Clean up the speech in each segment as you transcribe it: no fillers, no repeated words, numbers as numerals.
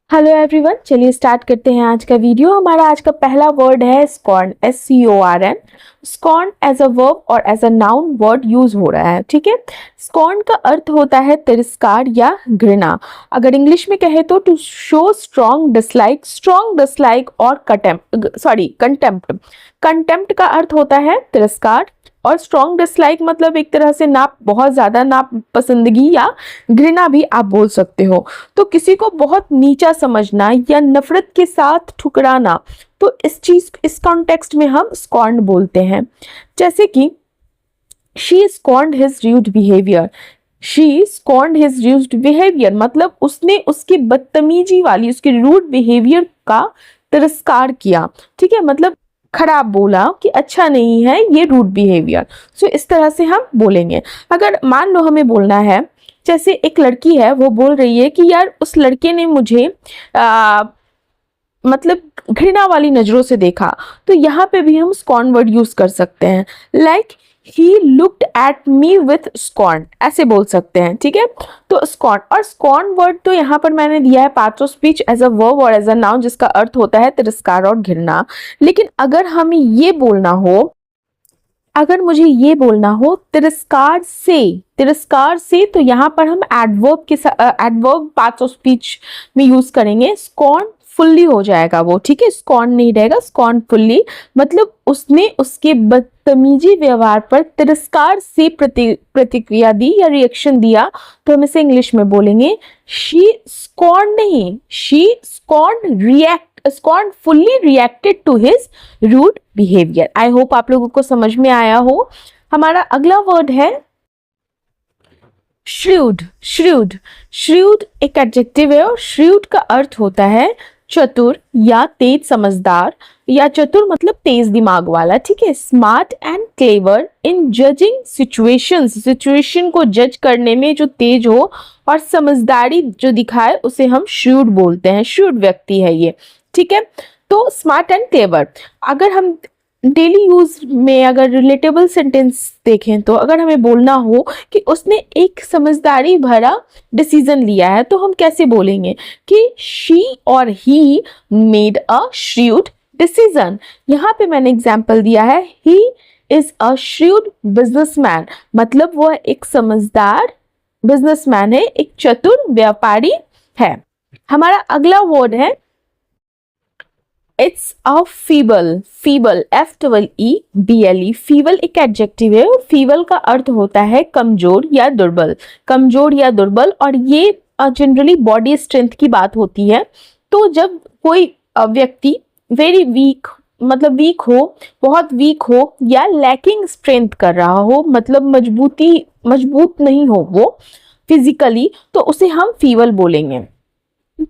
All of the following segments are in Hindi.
हेलो एवरीवन, चलिए स्टार्ट करते हैं आज का वीडियो। हमारा आज का पहला वर्ड है scorn, SCORN। Scorn as a verb और as a noun word use हो रहा है, ठीक है। स्कॉर्न का अर्थ होता है तिरस्कार या घृणा। अगर इंग्लिश में कहे तो टू शो स्ट्रॉन्ग डिसलाइक और कंटेम्प्ट। कंटेम्प्ट का अर्थ होता है तिरस्कार और स्ट्रॉन्ग डिसलाइक मतलब एक तरह से बहुत ज्यादा नापसंदगी या घृणा भी आप बोल सकते हो। तो किसी को बहुत नीचा समझना या नफरत के साथ ठुकराना, तो इस कॉन्टेक्स्ट में हम स्कॉर्न बोलते हैं। जैसे कि she scorned his rude behaviour. She scorned his rude behaviour मतलब उसने उसकी बदतमीजी वाली, उसके रूड बिहेवियर का तिरस्कार किया, ठीक है। मतलब खराब बोला कि अच्छा नहीं है ये रूड बिहेवियर। सो इस तरह से हम बोलेंगे। अगर मान लो हमें बोलना है, जैसे एक लड़की है, वो बोल रही है कि यार उस लड़के ने मुझे मतलब घृणा वाली नजरों से देखा, तो यहाँ पे भी हम स्कॉर्न वर्ड यूज कर सकते हैं। Like he looked at me with scorn, ऐसे बोल सकते हैं, ठीक है। तो स्कॉर्न और स्कॉर्न वर्ड तो यहाँ पर मैंने दिया है part of speech as a verb और एज अ नाउन, जिसका अर्थ होता है तिरस्कार और घृणा। लेकिन अगर हमें ये बोलना हो, अगर मुझे ये बोलना हो तिरस्कार से, तो यहाँ पर हम एडवर्ब के साथ एडवर्ब पार्ट्स ऑफ स्पीच में यूज करेंगे। स्कॉर्न फुल्ली हो जाएगा वो, ठीक है। स्कॉर्न नहीं रहेगा, स्कॉर्न फुल्ली मतलब उसने उसके बदतमीजी व्यवहार पर तिरस्कार से प्रतिक्रिया दी या रिएक्शन दिया, तो हम इसे इंग्लिश में बोलेंगे शी स्कॉर्न नहीं, she scornfully reacted to his rude behaviour. I hope आप लोगों को समझ में आया हो। हमारा अगला वर्ड है श्रूड। श्रूड एक एडजेक्टिव है और श्रूड का अर्थ होता है चतुर या तेज समझदार, या चतुर मतलब तेज दिमाग वाला, ठीक है। Smart and clever in judging situation को जज करने में जो तेज हो और समझदारी जो दिखाए उसे हम श्रूड बोलते हैं। श्रूड व्यक्ति है ये, ठीक है। तो स्मार्ट एंड क्लेवर, अगर हम डेली यूज में अगर रिलेटेबल सेंटेंस देखें, तो अगर हमें बोलना हो कि उसने एक समझदारी भरा डिसीजन लिया है, तो हम कैसे बोलेंगे कि शी और he made a shrewd decision. यहाँ पे मैंने एग्जाम्पल दिया है, he is a shrewd businessman मतलब वह एक समझदार बिजनेसमैन है, एक चतुर व्यापारी है। हमारा अगला वर्ड है it's a feeble. FEEBLE। Feeble एक एडजेक्टिव है और फीबल का अर्थ होता है कमजोर या दुर्बल, और ये जनरली बॉडी स्ट्रेंथ की बात होती है। तो जब कोई व्यक्ति वेरी वीक मतलब बहुत वीक हो या लैकिंग स्ट्रेंथ कर रहा हो, मतलब मजबूत नहीं हो वो फिजिकली, तो उसे हम फीबल बोलेंगे,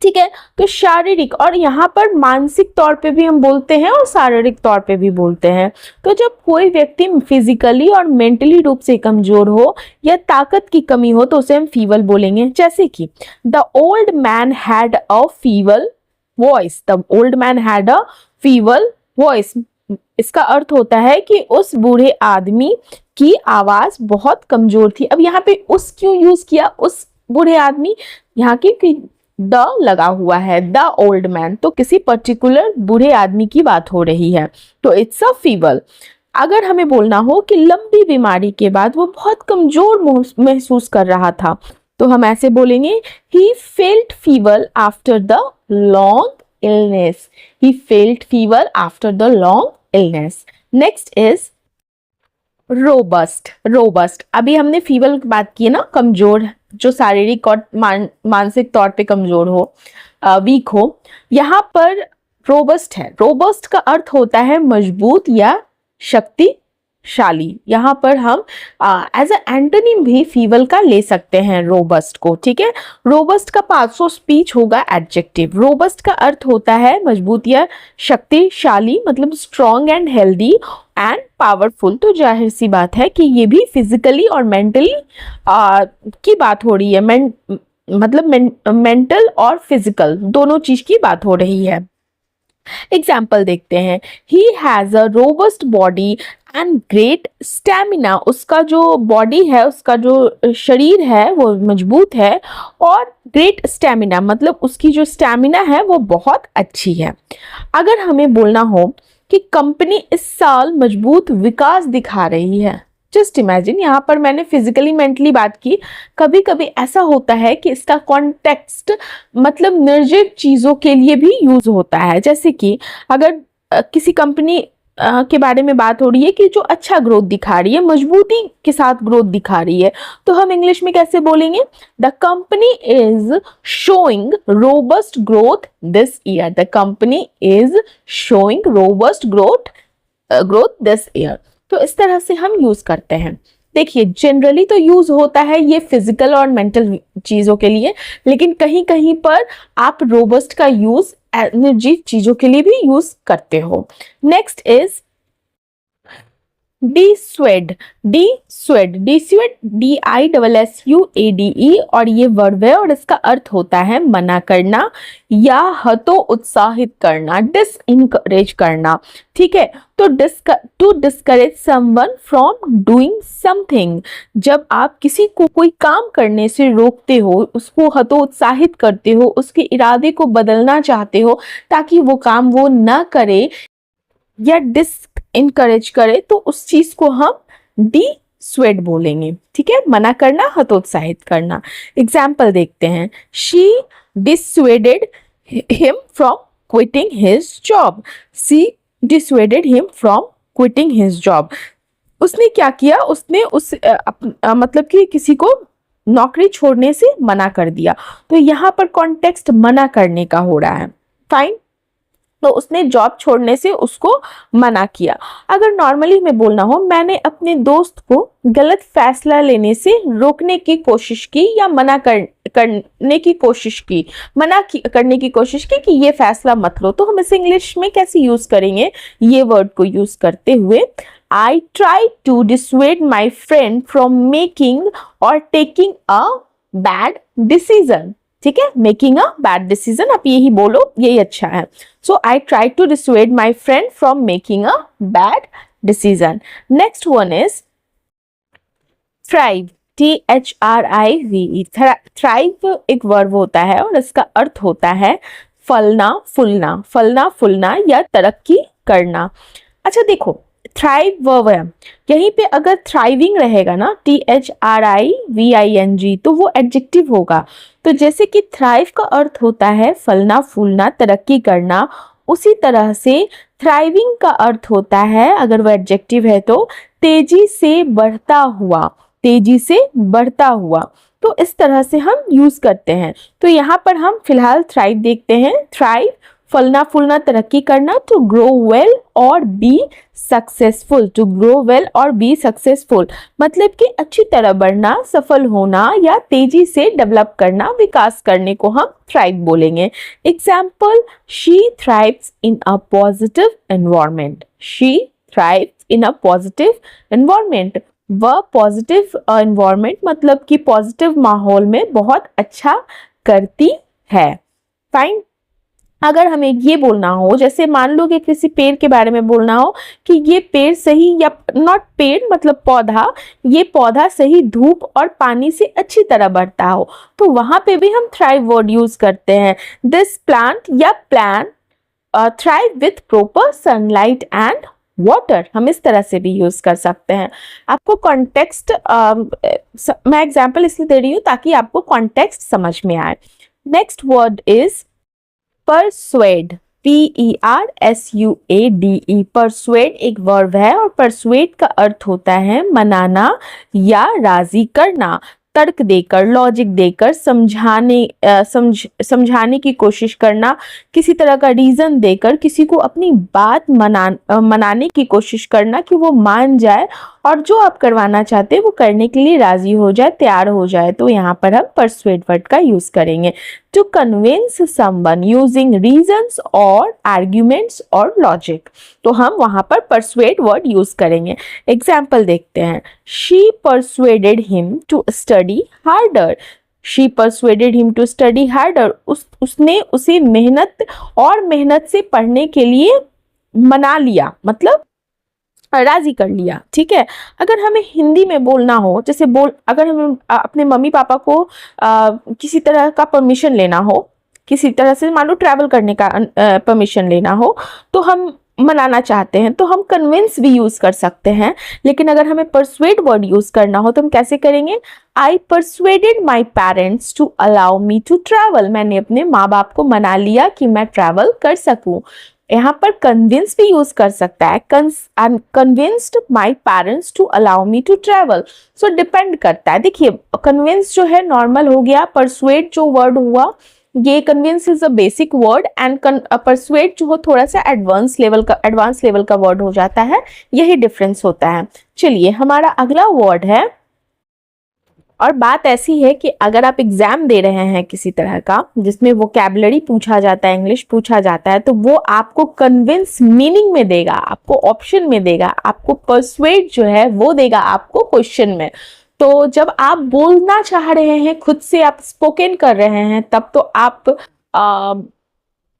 ठीक है। तो शारीरिक, और यहाँ पर मानसिक तौर पे भी हम बोलते हैं और शारीरिक तौर पे भी बोलते हैं। तो जब कोई व्यक्ति फिजिकली और मेंटली रूप से कमजोर हो या ताकत की कमी हो, तो उसे हम फीबल बोलेंगे। जैसे कि the old man had a feeble voice. The old man had a feeble voice, इसका अर्थ होता है कि उस बूढ़े आदमी की आवाज बहुत कमजोर थी। अब यहाँ पे उस क्यों यूज किया, उस बूढ़े आदमी, यहाँ की द लगा हुआ है, द ओल्ड मैन, तो किसी पर्टिकुलर बूढ़े आदमी की बात हो रही है, तो इट्स अ फीबल। अगर हमें बोलना हो कि लंबी बीमारी के बाद वो बहुत कमजोर महसूस कर रहा था, तो हम ऐसे बोलेंगे he felt feeble after the long illness. He felt feeble after the long illness. Next is robust. अभी हमने फीबल की बात की है ना, कमजोर, जो शारीरिक और मानसिक तौर पे कमजोर हो, वीक हो। यहाँ पर रोबस्ट है। रोबस्ट का अर्थ होता है मजबूत या शक्तिशाली। यहाँ पर हम एज अ एंटोनिम भी फीबल का ले सकते हैं रोबस्ट को, ठीक है। रोबस्ट का पार्ट्स ऑफ स्पीच होगा एडजेक्टिव। रोबस्ट का अर्थ होता है मजबूत या शक्तिशाली, मतलब strong and healthy and powerful. तो जाहिर सी बात है कि ये भी फिजिकली और मेंटली की बात हो रही है, मतलब मेंटल और फिजिकल दोनों चीज की बात हो रही है। एग्जाम्पल देखते हैं, he has a robust body and great stamina, उसका जो बॉडी है, उसका जो शरीर है वो मजबूत है, और ग्रेट स्टैमिना मतलब उसकी जो स्टैमिना है वो बहुत अच्छी है। अगर हमें बोलना हो कि कंपनी इस साल मजबूत विकास दिखा रही है, जस्ट इमेजिन, यहाँ पर मैंने फिजिकली मेंटली बात की। कभी कभी ऐसा होता है कि इसका कॉन्टेक्स्ट मतलब निर्जीव चीजों के लिए भी यूज होता है, जैसे कि अगर किसी कंपनी के बारे में बात हो रही है कि जो अच्छा ग्रोथ दिखा रही है, मजबूती के साथ ग्रोथ दिखा रही है, तो हम इंग्लिश में कैसे बोलेंगे? The company is showing robust growth this year. The company is showing robust growth this year. तो इस तरह से हम यूज करते हैं। देखिए, जनरली तो यूज होता है ये फिजिकल और मेंटल चीजों के लिए, लेकिन कहीं कहीं पर आप रोबस्ट का यूज एनर्जी चीजों के लिए भी यूज करते हो। Next is डिस्वेड। डिस्वेड DISSUADE, और ये वर्ब है और इसका अर्थ होता है मना करना या हतोत्साहित करना, डिसइनकरेज करना। ठीक है, तो to discourage someone from doing something, जब आप किसी को कोई काम करने से रोकते हो, उसको हतोत्साहित करते हो, उसके इरादे को बदलना चाहते हो ताकि वो काम वो ना करे या इनकरेज करे, तो उस चीज को हम डिस्वेड बोलेंगे। ठीक है, मना करना, हतोत्साहित करना। एग्जाम्पल देखते हैं। She dissuaded him from quitting his job. She dissuaded him from quitting his job. उसने क्या किया? उसने मतलब कि किसी को नौकरी छोड़ने से मना कर दिया। तो यहाँ पर कॉन्टेक्स्ट मना करने का हो रहा है। फाइन, तो उसने जॉब छोड़ने से उसको मना किया। अगर नॉर्मली में बोलना हो, मैंने अपने दोस्त को गलत फैसला लेने से रोकने की कोशिश की या करने की कोशिश की, करने की कोशिश की कि ये फैसला मत लो, तो हम इसे इंग्लिश में कैसे यूज करेंगे? ये वर्ड को यूज करते हुए, I tried to dissuade my friend from making or taking a bad decision। ठीक है, मेकिंग अ बैड डिसीजन, आप यही बोलो, यही अच्छा है। So I try to dissuade my friend from making a bad decision. Next one is thrive. THRIVE। Thrive एक वर्ब होता है और इसका अर्थ होता है फलना फूलना, फलना फूलना या तरक्की करना। अच्छा देखो, थ्राइव वर्ब है, यहीं पे अगर थ्राइविंग रहेगा ना, THRIVING, तो वो एडजेक्टिव होगा। तो जैसे कि थ्राइव का अर्थ होता है फलना फूलना, तरक्की करना, उसी तरह से थ्राइविंग का अर्थ होता है, अगर वो एडजेक्टिव है तो तेजी से बढ़ता हुआ, तेजी से बढ़ता हुआ। तो इस तरह से हम यूज करते हैं। तो यहाँ पर हम फिलहाल थ्राइव देखते हैं। थ्राइव फलना फूलना, तरक्की करना, टू ग्रो वेल और be successful. To grow well और बी सक्सेसफुल मतलब कि अच्छी तरह बढ़ना, सफल होना या तेजी से डेवलप करना, विकास करने को हम थ्राइव बोलेंगे। Example, she thrives in a positive environment. She thrives in a positive environment. वह पॉजिटिव एनवायरमेंट मतलब कि पॉजिटिव माहौल में बहुत अच्छा करती है। फाइन, अगर हमें ये बोलना हो, जैसे मान लो कि किसी पेड़ के बारे में बोलना हो कि ये पेड़ सही, या नॉट पेड़ मतलब पौधा, ये पौधा सही धूप और पानी से अच्छी तरह बढ़ता हो, तो वहां पे भी हम थ्राइव वर्ड यूज करते हैं। दिस प्लांट या plant thrive with proper sunlight and water, हम इस तरह से भी यूज कर सकते हैं। आपको कॉन्टेक्स्ट, मैं एग्जाम्पल इसलिए दे रही हूँ ताकि आपको कॉन्टेक्स्ट समझ में आए। Next word is persuade. PERSUADE। Persuade एक वर्ब है और परसुएड का अर्थ होता है मनाना या राजी करना, तर्क देकर, लॉजिक देकर, समझाने की कोशिश करना, किसी तरह का रीजन देकर किसी को अपनी बात मनाने की कोशिश करना कि वो मान जाए और जो आप करवाना चाहते हैं वो करने के लिए राजी हो जाए, तैयार हो जाए। तो यहाँ पर हम परसुएड वर्ड का यूज करेंगे। To convince someone using reasons और आर्ग्यूमेंट्स और लॉजिक, तो हम वहां पर परसुएड वर्ड यूज करेंगे। एग्जाम्पल देखते हैं। She persuaded him to study harder. She persuaded him to study harder. उसने उसे मेहनत से पढ़ने के लिए मना लिया, मतलब राजी कर लिया, ठीक है। अगर हमें हिंदी में बोलना हो, जैसे अगर हमें अपने मम्मी पापा को किसी तरह का परमिशन लेना हो, किसी तरह से मान लो ट्रैवल करने का परमिशन लेना हो, तो हम मनाना चाहते हैं तो हम कन्विंस भी यूज कर सकते हैं। लेकिन अगर हमें परसुएड वर्ड यूज करना हो तो हम कैसे करेंगे? I persuaded my parents to allow me to travel. मैंने अपने माँ बाप को मना लिया कि मैं ट्रैवल कर सकूं। यहाँ पर कन्विंस भी यूज कर सकता है, I am convinced my parents to allow me to travel. So depend करता है। देखिए, कन्विंस जो है नॉर्मल हो गया, परसुएड जो वर्ड हुआ, ये convince is a basic word and persuade जो हो थोड़ा सा एडवांस लेवल का वर्ड हो जाता है। यही डिफरेंस होता है। चलिए, हमारा अगला वर्ड है, और बात ऐसी है कि अगर आप एग्जाम दे रहे हैं किसी तरह का जिसमें वोकैबुलरी पूछा जाता है, इंग्लिश पूछा जाता है, तो वो आपको कन्विंस मीनिंग में देगा, आपको ऑप्शन में देगा, आपको परसुएड जो है वो देगा आपको क्वेश्चन में। तो जब आप बोलना चाह रहे हैं, खुद से आप स्पोकन कर रहे हैं, तब तो आप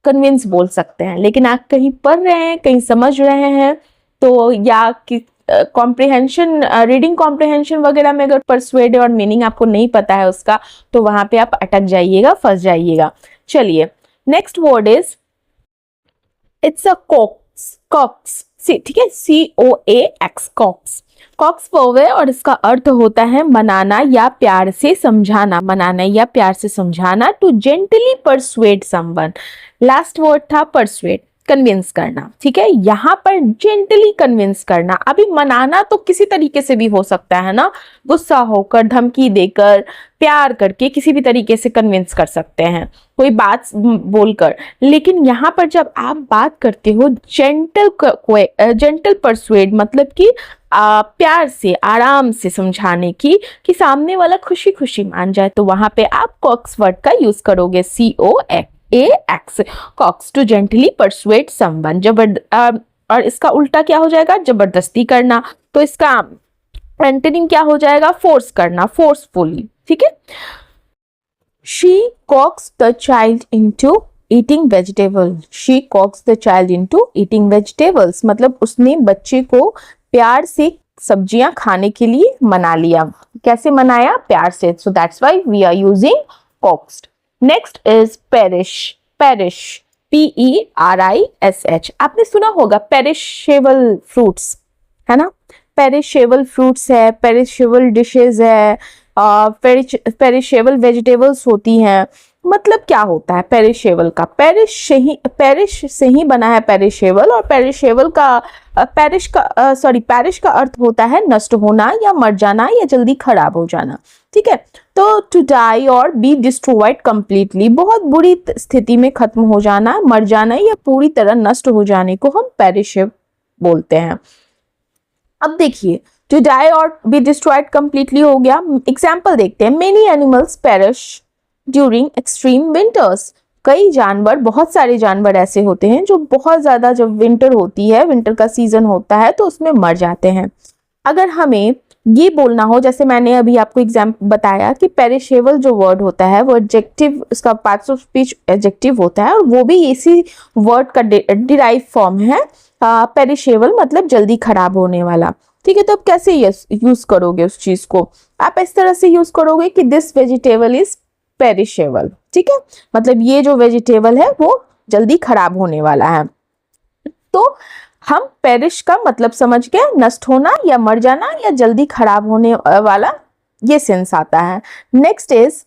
कन्विंस बोल सकते हैं। लेकिन आप कहीं पढ़ रहे हैं, कहीं समझ रहे हैं, तो या कि कॉम्प्रिहेंशन, रीडिंग कॉम्प्रिहेंशन वगैरह में अगर परसुएड और मीनिंग आपको नहीं पता है उसका, तो वहां पे आप अटक जाइएगा, फंस जाइएगा। चलिए, next word is, it's a coax. Coax, ठीक है, COAX, कॉक्स। कॉक्स वर्ब है और इसका अर्थ होता है मनाना या प्यार से समझाना। मनाना या प्यार से समझाना, to gently persuade someone. Last word था परसुएड, कन्विंस करना, ठीक है। यहाँ पर जेंटली कन्विंस करना। अभी मनाना तो किसी तरीके से भी हो सकता है ना, गुस्सा होकर, धमकी देकर, प्यार करके, किसी भी तरीके से कन्विंस कर सकते हैं, कोई बात बोलकर। लेकिन यहाँ पर जब आप बात करते हो जेंटल परसुएड, मतलब कि प्यार से, आराम से समझाने की, कि सामने वाला खुशी खुशी मान जाए, तो वहां पे आप कॉक्स वर्ड का यूज करोगे, COAX, coax, to gently persuade someone. और इसका उल्टा क्या हो जाएगा? जबरदस्ती करना। तो इसका एंटोनिम क्या हो जाएगा? फोर्स करना, फोर्सफुली, ठीक है। She coaxed the child into eating vegetables. She coaxed the child into eating vegetables. मतलब उसने बच्चे को प्यार से सब्जियां खाने के लिए मना लिया। कैसे मनाया? प्यार से। So that's why we are using coaxed. Next is perish. Perish, PERISH। आपने सुना होगा पेरिशेबल फ्रूट्स, है ना। पेरिशेबल फ्रूट्स है, पेरिशेबल डिशेज है, पेरिशेबल वेजिटेबल्स होती हैं। मतलब क्या होता है पेरिशेबल का? पेरिश से ही बना है पेरिशेबल, और पेरिशेबल का पेरिश का अर्थ होता है नष्ट होना या मर जाना या जल्दी खराब हो जाना, ठीक है। तो टू डाई और बी डिस्ट्रॉयड कंप्लीटली, बहुत बुरी स्थिति में खत्म हो जाना, मर जाना या पूरी तरह नष्ट हो जाने को हम पेरिशेबल बोलते हैं। अब देखिए, टू डाई और बी डिस्ट्रॉयड कंप्लीटली हो गया। एग्जाम्पल देखते हैं। Many animals perish during extreme winters. कई जानवर, बहुत सारे जानवर ऐसे होते हैं जो बहुत ज्यादा, जब विंटर होती है, विंटर का सीजन होता है, तो उसमें मर जाते हैं। अगर हमें ये बोलना हो, जैसे मैंने अभी आपको एग्जाम्पल बताया कि पेरिशेबल जो वर्ड होता है वो एडजेक्टिव, उसका पार्ट्स ऑफ स्पीच एडजेक्टिव होता है, और वो भी इसी वर्ड का डिराइव फॉर्म है। पेरिशेबल मतलब जल्दी खराब होने वाला, ठीक है। तो अब कैसे यूज करोगे उस चीज को? आप इस तरह से यूज करोगे कि दिस वेजिटेबल इज पेरिशेबल, ठीक है। मतलब ये जो वेजिटेबल है वो जल्दी खराब होने वाला है। तो हम पेरिश का मतलब समझ गए, नष्ट होना या मर जाना या जल्दी खराब होने वाला, ये सेंस आता है। Next is,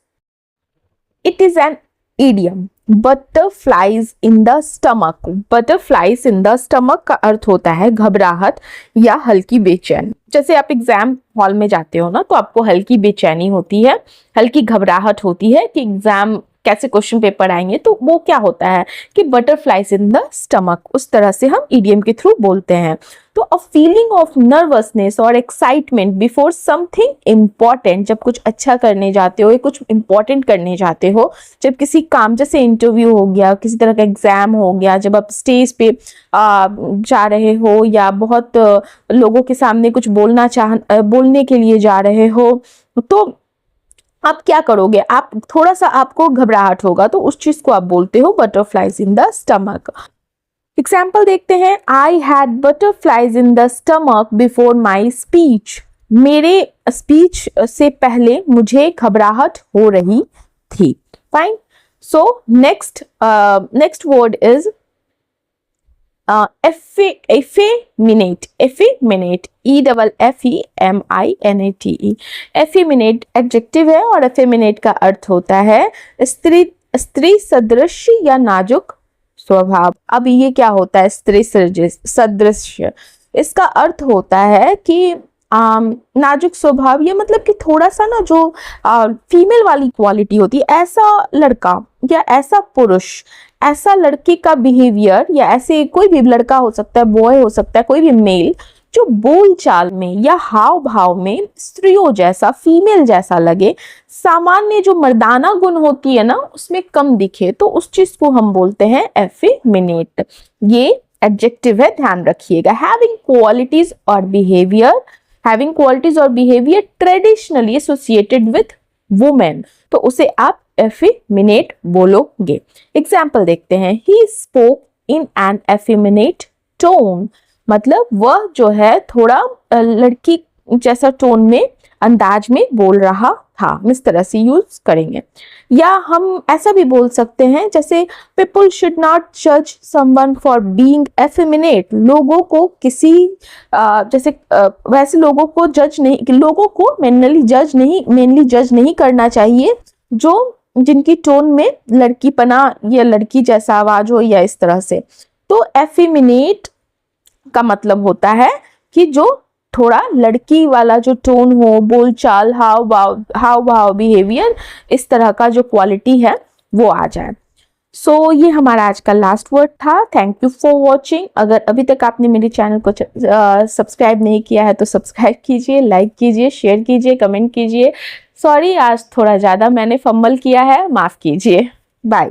it is an idiom, butterflies in the stomach. Butterflies in the stomach का अर्थ होता है घबराहट या हल्की बेचैनी। जैसे आप एग्जाम हॉल में जाते हो ना, तो आपको हल्की बेचैनी होती है, हल्की घबराहट होती है कि एग्जाम कैसे क्वेश्चन पेपर आएंगे, तो वो क्या होता है कि बटरफ्लाइज इन द स्टमक, उस तरह से हम इडियम के थ्रू बोलते हैं। तो अ फीलिंग ऑफ नर्वसनेस और एक्साइटमेंट बिफोर समथिंग इम्पॉर्टेंट, जब कुछ अच्छा करने जाते हो या कुछ इंपॉर्टेंट करने जाते हो, जब किसी काम, जैसे इंटरव्यू हो गया, किसी तरह का एग्जाम हो गया, जब आप स्टेज पे जा रहे हो या बहुत लोगों के सामने कुछ बोलने के लिए जा रहे हो, तो आप क्या करोगे? आप थोड़ा सा, आपको घबराहट होगा, तो उस चीज को आप बोलते हो butterflies in the stomach. Example देखते हैं, I had butterflies in the stomach before my speech. मेरे स्पीच से पहले मुझे घबराहट हो रही थी। Fine. So next word is effeminate, effeminate, EFFEMINATE, effeminate adjective है और effeminate का अर्थ होता है स्त्री सदृश या नाजुक स्वभाव। अब ये क्या होता है स्त्री सदृश? इसका अर्थ होता है कि नाजुक स्वभाव, ये मतलब कि थोड़ा सा ना जो फीमेल वाली क्वालिटी होती है, ऐसा लड़का या ऐसा पुरुष, ऐसा लड़के का बिहेवियर, या ऐसे कोई भी लड़का हो सकता है, बॉय हो सकता है, कोई भी मेल, जो बोल चाल में या हाव भाव में स्त्रियों जैसा, फीमेल जैसा लगे, सामान्य जो मर्दाना गुण होती है ना उसमें कम दिखे, तो उस चीज को हम बोलते हैं effeminate। ये एडजेक्टिव है, ध्यान रखिएगा। हैविंग क्वालिटीज और बिहेवियर, हैविंग क्वालिटीज और behaviour traditionally associated with women, तो उसे आप effeminate बोलोगे। एग्जाम्पल देखते हैं, he spoke in an effeminate tone, मतलब वह जो है थोड़ा लड़की जैसा टोन में, अंदाज में बोल रहा था, इस तरह से यूज करेंगे। या हम ऐसा भी बोल सकते हैं जैसे people should not judge someone for being effeminate, लोगों को किसी वैसे लोगों को मेनली जज नहीं करना चाहिए जिनकी टोन में लड़कीपना या लड़की जैसा आवाज हो या इस तरह से। तो effeminate का मतलब होता है कि जो थोड़ा लड़की वाला जो टोन हो, बोलचाल, हाव भाव, बिहेवियर, इस तरह का जो क्वालिटी है वो आ जाए। सो ये हमारा आज का लास्ट वर्ड था। Thank you for watching. अगर अभी तक आपने मेरे चैनल को सब्सक्राइब नहीं किया है तो सब्सक्राइब कीजिए, लाइक कीजिए, शेयर कीजिए, कमेंट कीजिए। सॉरी, आज थोड़ा ज़्यादा मैंने फंबल किया है, माफ़ कीजिए। बाय।